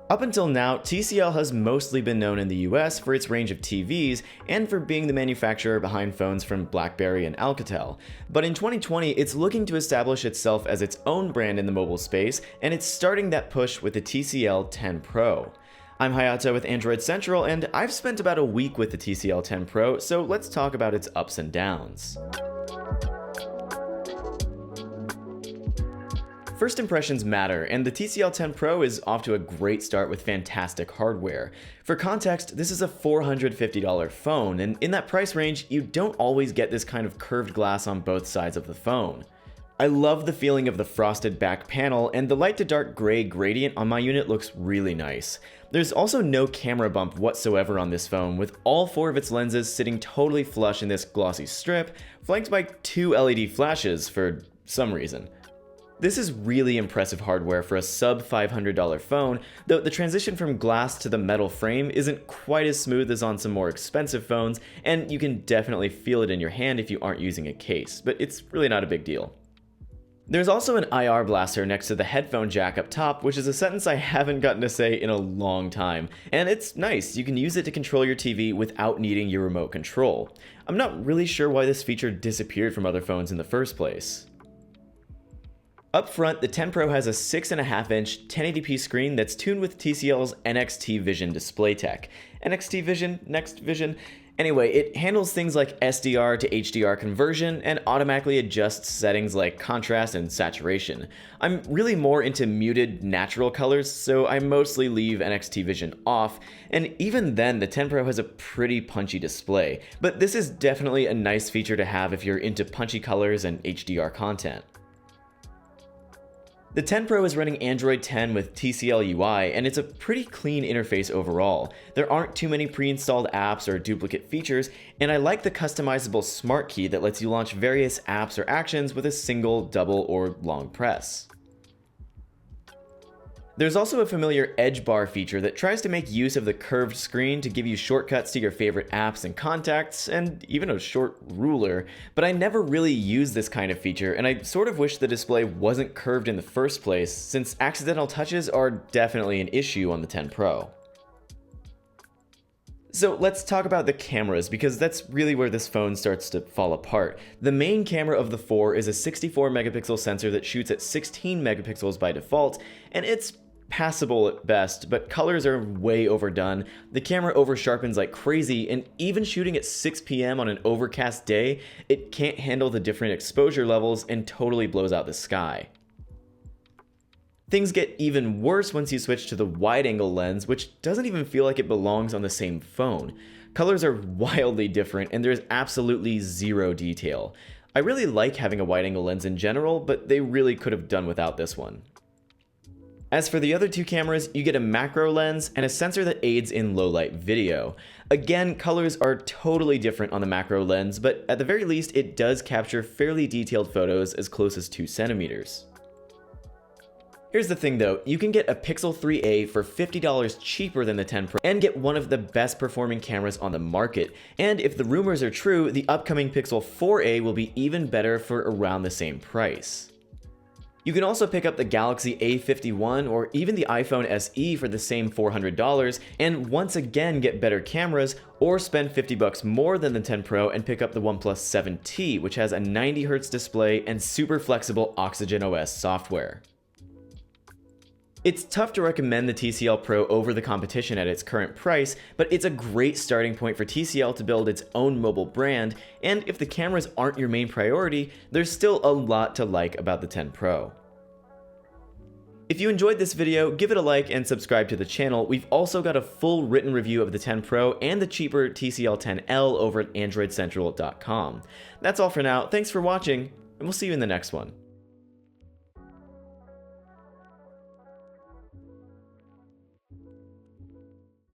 Up until now, TCL has mostly been known in the US for its range of TVs and for being the manufacturer behind phones from BlackBerry and Alcatel. But in 2020, it's looking to establish itself as its own brand in the mobile space, and it's starting that push with the TCL 10 Pro. I'm Hayato with Android Central, and I've spent about a week with the TCL 10 Pro, so let's talk about its ups and downs. First impressions matter, and the TCL 10 Pro is off to a great start with fantastic hardware. For context, this is a $450 phone, and in that price range, you don't always get this kind of curved glass on both sides of the phone. I love the feeling of the frosted back panel, and the light to dark gray gradient on my unit looks really nice. There's also no camera bump whatsoever on this phone, with all four of its lenses sitting totally flush in this glossy strip, flanked by two LED flashes for some reason. This is really impressive hardware for a sub $500 phone, though the transition from glass to the metal frame isn't quite as smooth as on some more expensive phones, and you can definitely feel it in your hand if you aren't using a case, but it's really not a big deal. There's also an IR blaster next to the headphone jack up top, which is a sentence I haven't gotten to say in a long time, and it's nice. You can use it to control your TV without needing your remote control. I'm not really sure why this feature disappeared from other phones in the first place. Up front, the 10 Pro has a 6.5-inch 1080p screen that's tuned with TCL's NXT Vision display tech. NXT Vision? Next Vision? Anyway, it handles things like SDR to HDR conversion and automatically adjusts settings like contrast and saturation. I'm really more into muted, natural colors, so I mostly leave NXT Vision off, and even then the 10 Pro has a pretty punchy display. But this is definitely a nice feature to have if you're into punchy colors and HDR content. The 10 Pro is running Android 10 with TCL UI, and it's a pretty clean interface overall. There aren't too many pre-installed apps or duplicate features, and I like the customizable smart key that lets you launch various apps or actions with a single, double, or long press. There's also a familiar edge bar feature that tries to make use of the curved screen to give you shortcuts to your favorite apps and contacts, and even a short ruler, but I never really use this kind of feature, and I sort of wish the display wasn't curved in the first place, since accidental touches are definitely an issue on the 10 Pro. So let's talk about the cameras, because that's really where this phone starts to fall apart. The main camera of the four is a 64 megapixel sensor that shoots at 16 megapixels by default, and it's passable at best, but colors are way overdone. The camera over-sharpens like crazy, and even shooting at 6 p.m. on an overcast day, it can't handle the different exposure levels and totally blows out the sky. Things get even worse once you switch to the wide-angle lens, which doesn't even feel like it belongs on the same phone. Colors are wildly different, and there's absolutely zero detail. I really like having a wide-angle lens in general, but they really could have done without this one. As for the other two cameras, you get a macro lens and a sensor that aids in low-light video. Again, colors are totally different on the macro lens, but at the very least, it does capture fairly detailed photos as close as 2 centimeters. Here's the thing though, you can get a Pixel 3a for $50 cheaper than the 10 Pro and get one of the best performing cameras on the market. And if the rumors are true, the upcoming Pixel 4a will be even better for around the same price. You can also pick up the Galaxy A51 or even the iPhone SE for the same $400 and once again get better cameras, or spend $50 more than the 10 Pro and pick up the OnePlus 7T, which has a 90Hz display and super flexible Oxygen OS software. It's tough to recommend the TCL Pro over the competition at its current price, but it's a great starting point for TCL to build its own mobile brand, and if the cameras aren't your main priority, there's still a lot to like about the 10 Pro. If you enjoyed this video, give it a like and subscribe to the channel. We've also got a full written review of the 10 Pro and the cheaper TCL 10L over at AndroidCentral.com. That's all for now, thanks for watching, and we'll see you in the next one.